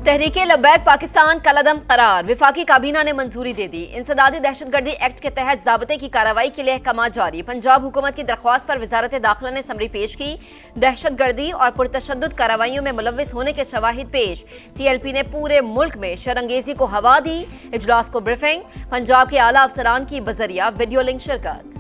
तहरीके लब्बैक पाकिस्तान कलदम करार। विफाकी काबीना ने मंजूरी दे दी। इंसदादी दहशतगर्दी एक्ट के तहत ज़ाब्ते की कार्रवाई के लिए अहकाम जारी। पंजाब हुकूमत की दरख्वास्त पर वजारत दाखिला ने समरी पेश की। दहशतगर्दी और पुरतशद्दुद कार्रवाइयों में मुलव्विस होने के शवाहिद पेश। TLP ने पूरे मुल्क में शरंगेजी को हवा दी। इजलास को ब्रीफिंग। पंजाब के आला अफसरान की बजरिया वीडियो लिंक शिरकत।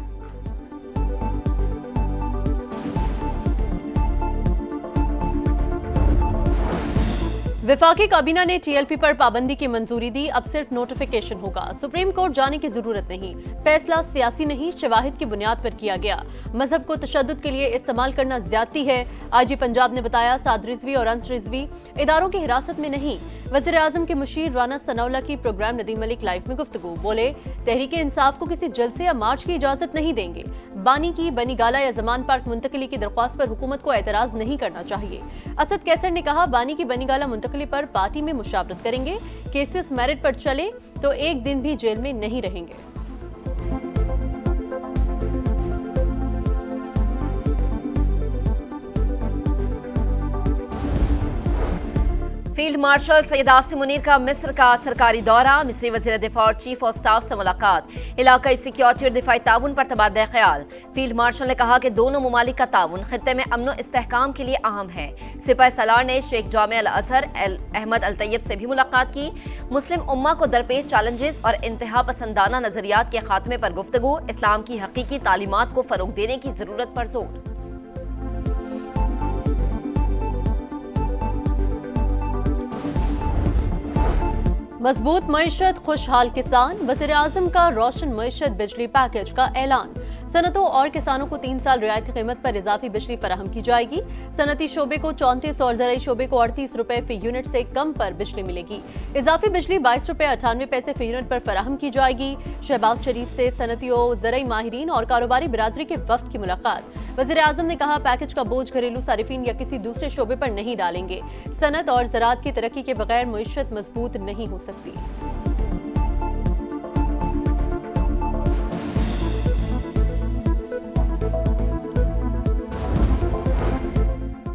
विफाकी काबीना ने TLP पर पाबंदी की मंजूरी दी। अब सिर्फ नोटिफिकेशन होगा। सुप्रीम कोर्ट जाने की जरूरत नहीं। फैसला सियासी नहीं, शवाहिद की बुनियाद पर किया गया। मजहब को तशद्दुद के लिए इस्तेमाल करना ज्यादती है। IG पंजाब ने बताया, साद रिजवी और अंस रिजवी इदारों की हिरासत में नहीं। वज़ीर आज़म के मुशीर राना सनाउल्लाह की प्रोग्राम नदीम मलिक लाइव में गुफ्तगू। बोले, तहरीके इंसाफ को किसी जलसे या मार्च की इजाजत नहीं देंगे। बानी की बनीगाला या जमान पार्क मुंतकली की दरख्वास्त पर हुकूमत को एतराज नहीं करना चाहिए। असद कैसर ने कहा, बानी की बनीगाला मुंतकली पर पार्टी में मुशावरत करेंगे। केसेस मेरिट पर चले तो एक दिन भी जेल में नहीं रहेंगे। फील्ड मार्शल सैयद आसिम मुनीर का मिस्र का सरकारी दौरा। मिस्री वज़ीर दिफा और चीफ ऑफ स्टाफ से मुलाकात। इलाकाई सिक्योरिटी और दिफाई ताउन पर तबादला ख्याल। फील्ड मार्शल ने कहा कि दोनों ममालिक का ताउन खित्ते में अमन व इस्तेहकाम के लिए अहम है। सिपाही सालार ने शेख जामे अल अजहर अहमद अल तैयब से भी मुलाकात की। मुस्लिम उम्मा को दरपेश चैलेंजेस और इंतहा पसंदाना नजरियात के खात्मे पर गुफ्तगू। इस्लाम की हकीकी तालीमात को फरोग देने की जरूरत पर जोर। मजबूत मईशत, खुशहाल किसान। वज़ीर आज़म का रोशन मईशत बिजली पैकेज का ऐलान। सनतों और किसानों को 3 साल रियायती कीमत पर इजाफी बिजली फराहम की जाएगी। सनती शोबे को 34 और ज़राई शोबे को 38 रुपए फी यूनिट से कम पर बिजली मिलेगी। इजाफी बिजली 22 रुपए 98 पैसे फी यूनिट पर फराहम की जाएगी। शहबाज शरीफ से सनतियों, ज़राई माहिरीन और कारोबारी बिरादरी के वफ्द की मुलाकात। वज़ीर आज़म ने कहा, पैकेज का बोझ घरेलू सारिफीन या किसी दूसरे शोबे पर नहीं डालेंगे। सनत और ज़राअत की तरक्की के बगैर मईशत मजबूत नहीं हो सकती।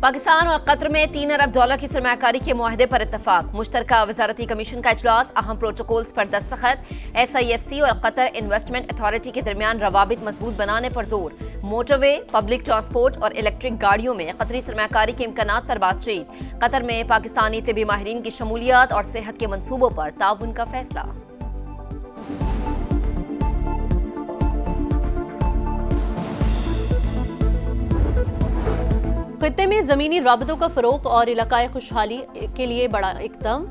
पाकिस्तान और कतर में $3 अरब की सरमायाकारी के मुआहदे पर इत्तफाक। मुश्तरका वजारती कमीशन का इजलास। अहम प्रोटोकॉल्स पर दस्तखत। SIFC और कतर इन्वेस्टमेंट अथॉरिटी के दरमियान रवाबित मजबूत बनाने पर जोर। मोटरवे, पब्लिक ट्रांसपोर्ट और इलेक्ट्रिक गाड़ियों में कतरी सरमायाकारी के इम्कानात पर बातचीत। कतर में पाकिस्तानी तिबी माहिरीन की शमूलियत और सेहत के मंसूबों पर ताउन का फैसला। खित्ते में जमीनी राबतों का फरोग और इलाकाई खुशहाली के लिए बड़ा इकदाम।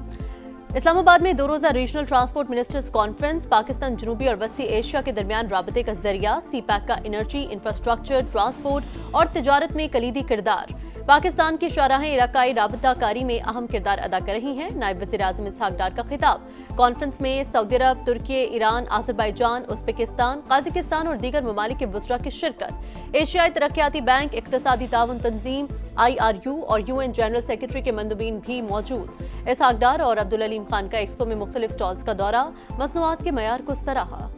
इस्लामाबाद में 2 रोजा regional transport ministers conference. Pakistan जनूबी और वस्ती एशिया के दरमियान राबते का जरिया। CPEC का एनर्जी, इंफ्रास्ट्रक्चर, ट्रांसपोर्ट और तिजारत में कलीदी किरदार। पाकिस्तान की शाहराहें इलाकाई राबताकारी में अहम किरदार अदा कर रही हैं। नायब वज़ीर आज़म इसहाक डार का खिताब। कॉन्फ्रेंस में सऊदी अरब, तुर्की, ईरान, अज़रबैजान, उज़्बेकिस्तान, कजाकिस्तान और दीगर ममालिक के वुज़रा की शिरकत। एशियाई तरक्याती बैंक, इक़्तिसादी ताउन तंजीम, IRU और UN जनरल सेक्रेटरी के मंदुबीन भी मौजूद। इसहाक डार और अब्दुल अलीम खान का एक्सपो में मुख्तलिफ स्टॉल्स का दौरा। मसनूआत के मयार को सराहा।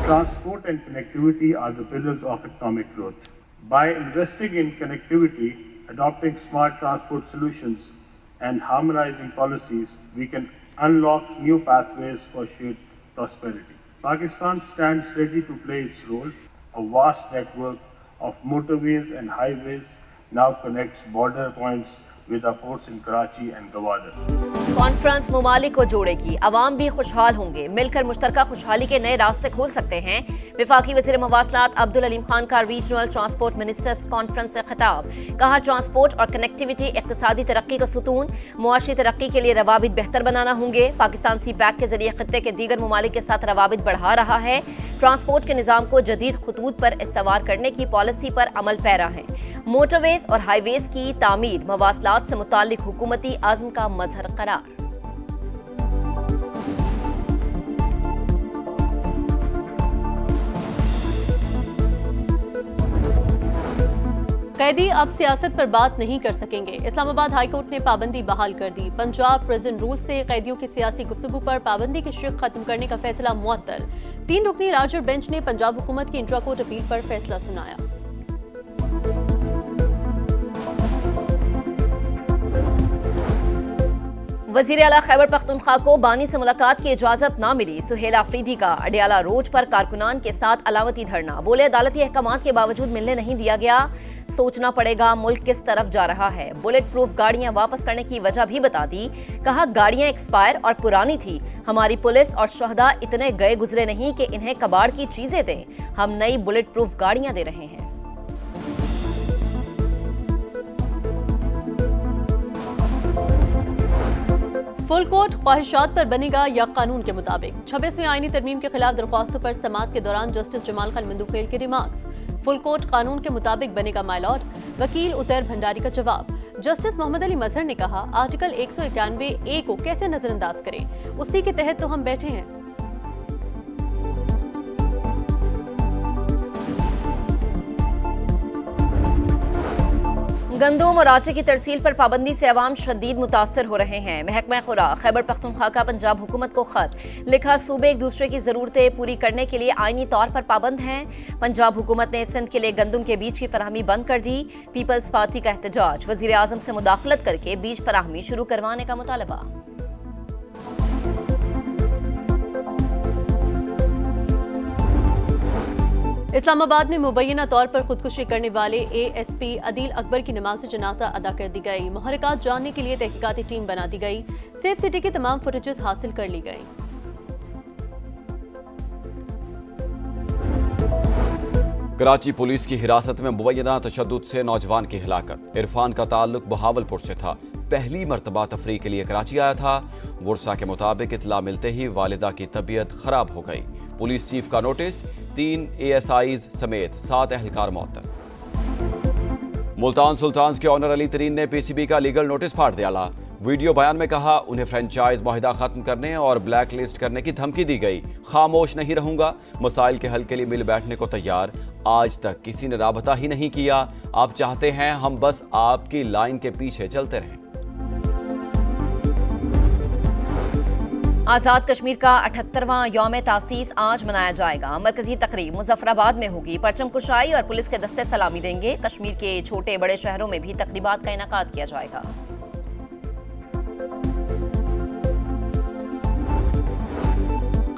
Transport and connectivity are the pillars of economic growth. By investing in connectivity, adopting smart transport solutions, and harmonizing policies, we can unlock new pathways for shared prosperity. Pakistan stands ready to play its role. A vast network of motorways and highways now connects border points with our ports in Karachi and Gwadar. Conference मुमालिक को जोड़ेगी। अवाम भी खुशहाल होंगे। मिलकर मुश्तरका खुशहाली के नए रास्ते खोल सकते हैं। विफाकी वज़ीर मवासलात अब्दुल अलीम खान का रीजनल ट्रांसपोर्ट मिनिस्टर्स कॉन्फ्रेंस से खिताब। कहा, ट्रांसपोर्ट और कनेक्टिविटी इक़्तिसादी तरक्की का सुतून। मुआशी तरक्की के लिए रवाबित बेहतर बनाना होंगे। पाकिस्तान CPEC के जरिए खित्ते के दीगर ममालिक के साथ रवाबित बढ़ा रहा है। ट्रांसपोर्ट के निज़ाम को जदीद खतूत पर इस्तवार करने की पॉलिसी पर अमल पैरा है। मोटरवेज और हाईवेज की तामीर मवासलात से मुताल्लिक हुकूमती आज़म का मजहर करार। कैदी अब सियासत पर बात नहीं कर सकेंगे। इस्लामाबाद हाईकोर्ट ने पाबंदी बहाल कर दी। पंजाब प्रिजन रूल से कैदियों की सियासी गुफ्तगू पर पाबंदी की शिक खत्म करने का फैसला मुअत्तल। 3 रुकनी लार्जर बेंच ने पंजाब हुकूमत की इंट्रा कोर्ट अपील पर फैसला सुनाया। वजीर आला खैबर पख्तूनख्वा को बानी से मुलाकात की इजाजत ना मिली। सुहेल आफरीदी का अडियाला रोड पर कारकुनान के साथ अलामती धरना। बोले अदालती अहकामात के बावजूद मिलने नहीं दिया गया, सोचना पड़ेगा मुल्क किस तरफ जा रहा है। बुलेट प्रूफ गाड़ियां वापस करने की वजह भी बता दी। कहा गाड़ियां एक्सपायर और पुरानी थी। हमारी पुलिस और शहदा इतने गए गुजरे नहीं कि इन्हें कबाड़ की चीजें दें। हम नई बुलेट प्रूफ गाड़ियां दे रहे हैं। फुल कोर्ट ख्वाहिशात पर बनेगा या कानून के मुताबिक। 26वीं आईनी तरमीम के खिलाफ दरख्वास्तों पर समाअत के दौरान जस्टिस जमाल खान मंदुखेल के रिमार्क्स। फुल कोर्ट कानून के मुताबिक बनेगा माय लॉर्ड। वकील उजैर भंडारी का जवाब। जस्टिस मोहम्मद अली मजहर ने कहा, आर्टिकल 191A को कैसे नजरअंदाज करें, उसी के तहत तो हम बैठे हैं। गंदम और आटे की तरसील पर पाबंदी से अवाम शदीद मुतासर हो रहे हैं। महकमा खुराक खैबर पख्तूनख्वा का पंजाब हुकूमत को खत लिखा, सूबे एक दूसरे की जरूरतें पूरी करने के लिए आईनी तौर पर पाबंद हैं। पंजाब हुकूमत ने सिंध के लिए गंदम के बीज की फराहमी बंद कर दी। पीपल्स पार्टी का एहतजाज, वजीर आजम से मुदाखलत करके बीज फराहमी शुरू करवाने का मुतालबा। इस्लामाबाद में मुबैना तौर पर खुदकुशी करने वाले ASP अदील अकबर की नमाज जनाजा अदा कर दी गई। मुहर्रिकात जानने के लिए तहकीकाती टीम बना दी गई। सेफ सिटी की तमाम फुटेजेस हासिल कर ली गई। कराची पुलिस की हिरासत में मुबैना तशद्दुद से नौजवान की हिलाकत। इरफान का ताल्लुक बहावलपुर से था। पहली मरतबा तफरीह के लिए कराची आया था। वर्सा के मुताबिक इतला मिलते ही वालिदा की तबीयत खराब हो गई। पुलिस चीफ का नोटिस, 3 ASIs समेत 7 एहलकार मुअत्तल। मुल्तान सुल्तान्स के ऑनर अली तरीन ने PCB का लीगल नोटिस फाड़ दिया। वीडियो बयान में कहा, उन्हें फ्रेंचाइज मुआहिदा खत्म करने और ब्लैक लिस्ट करने की धमकी दी गई। खामोश नहीं रहूंगा, मसाइल के हल के लिए मिल बैठने को तैयार। आज तक किसी ने राबता ही नहीं किया। आप चाहते हैं हम बस आपकी लाइन के पीछे चलते रहें। आजाद कश्मीर का 78वां यौम तासीस आज मनाया जाएगा। मरकजी तकरीब मुजफ्फराबाद में होगी। परचम कुशाई और पुलिस के दस्ते सलामी देंगे। कश्मीर के छोटे बड़े शहरों में भी तकरीबात का इनेकाद किया जाएगा।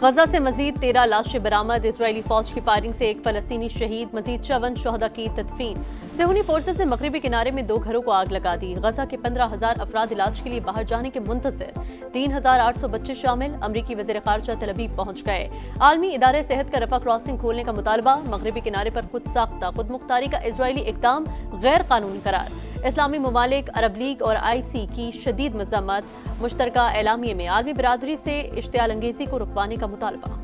गजा से मजीद 13 लाशें बरामद। इजरायली फौज की फायरिंग से एक फलस्तीनी शहीद, मजीद 54 शहदा की तदफीन। सेहूनी फोर्सेस ने मगरबी किनारे में 2 घरों को आग लगा दी। गजा के 15,000 अफराद इलाज के लिए बाहर जाने के मुंतज़िर। 3,800 बच्चे शामिल। अमरीकी वज़ीर ख़ारजा तल अवीव पहुंच गए। आलमी इदारे सेहत का रफा क्रॉसिंग खोलने का मुतालबा। मगरबी किनारे पर खुद साख्ता खुद मुख्तारी का इजरायली इक़दाम गैर कानूनी करार। इस्लामी ममालिक, अरब लीग और IC की शदीद मज़म्मत। मुश्तरका एलामिये में आलमी बिरादरी से इश्तियाल अंगेजी को रुकवाने का मुतालबा।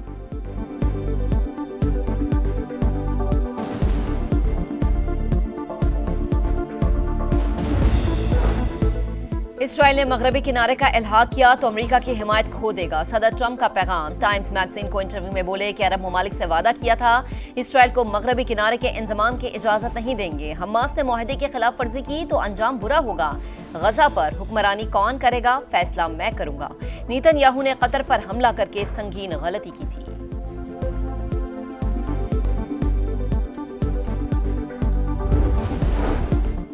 इसराइल ने मगरबी किनारे का इल्हाक किया तो अमेरिका की हिमायत खो देगा। सदर ट्रंप का पैगाम। टाइम्स मैगजीन को इंटरव्यू में बोले कि अरब ममालिक से वादा किया था इसराइल को मगरबी किनारे के इंजमाम की इजाजत नहीं देंगे। हमास ने मुआहदे की खिलाफ वर्जी की तो अंजाम बुरा होगा। गजा पर हुक्मरानी कौन करेगा, फैसला मैं करूंगा। नेतन्याहू ने कतर पर हमला करके संगीन गलती की थी।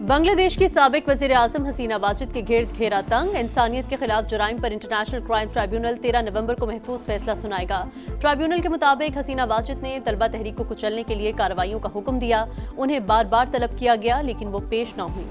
बांग्लादेश की साबिक वजीर आजम हसीना वाजिद के गिर्द घेरा तंग। इंसानियत के खिलाफ जुराइम पर इंटरनेशनल क्राइम ट्राइब्यूनल 13 नवंबर को महफूज फैसला सुनाएगा। ट्राइब्यूनल के मुताबिक हसीना वाजिद ने तलबा तहरीक को कुचलने के लिए कार्रवाइयों का हुक्म दिया। उन्हें बार बार तलब किया गया लेकिन वो पेश न हुई।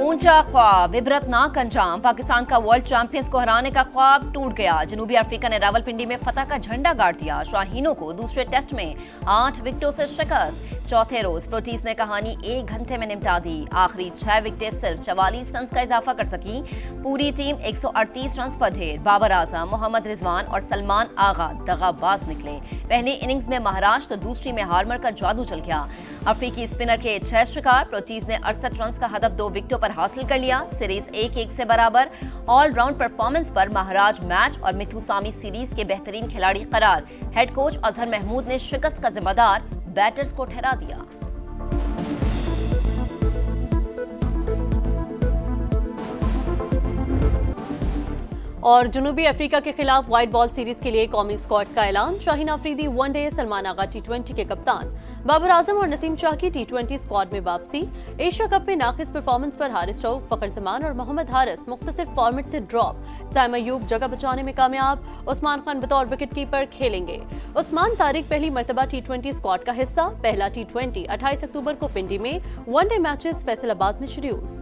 ऊंचा ख्वाब, इबरतनाक अंजाम। पाकिस्तान का वर्ल्ड चैंपियंस को हराने का ख्वाब टूट गया। जनूबी अफ्रीका ने रावलपिंडी में फतह का झंडा गाड़ दिया। शाहीनों को दूसरे टेस्ट में 8 विकेटों से शिकस्त। चौथे रोज प्रोटीज ने कहानी 1 घंटे में निपटा दी। आखिरी 6 विकेटें सिर्फ 44 रन का इजाफा कर सकी। पूरी टीम 138 रन पर ढेर। बाबर आजम, मोहम्मद रिजवान और सलमान आगा दगाबाज निकले। पहली इनिंग्स में महाराष्ट्र तो दूसरी में हार्मर का जादू चल गया। अफ्रीकी स्पिनर के 6 शिकार। प्रोटीज ने 68 रन का हदफ 2 विकेटों पर हासिल कर लिया। सीरीज 1-1 से बराबर। ऑलराउंड परफॉर्मेंस पर महाराज मैच और मिथुसामी सीरीज के बेहतरीन खिलाड़ी करार। हेड कोच अजहर महमूद ने शिकस्त का जिम्मेदार बैटर्स को ठहरा दिया। और जुनूबी अफ्रीका के खिलाफ व्हाइट बॉल सीरीज के लिए कौमी स्क्वाड्स का ऐलान। शाहीन अफरीदी वनडे, सलमान आगा टी20 के कप्तान, बाबर आजम और नसीम शाह की टी20 स्क्वाड में वापसी। एशिया कप में नाकिस परफॉर्मेंस पर हारिस रऊफ, फखर जमान और मोहम्मद हारिस मुख्तसर फॉर्मेट से ड्रॉप। साइम अयूब जगह बचाने में कामयाब। उस्मान खान बतौर विकेटकीपर खेलेंगे। उस्मान तारिक पहली मरतबा टी20 स्क्वाड का हिस्सा। पहला टी20 28 अक्टूबर को पिंडी में। वनडे मैचेस फैसलाबाद में शेड्यूल।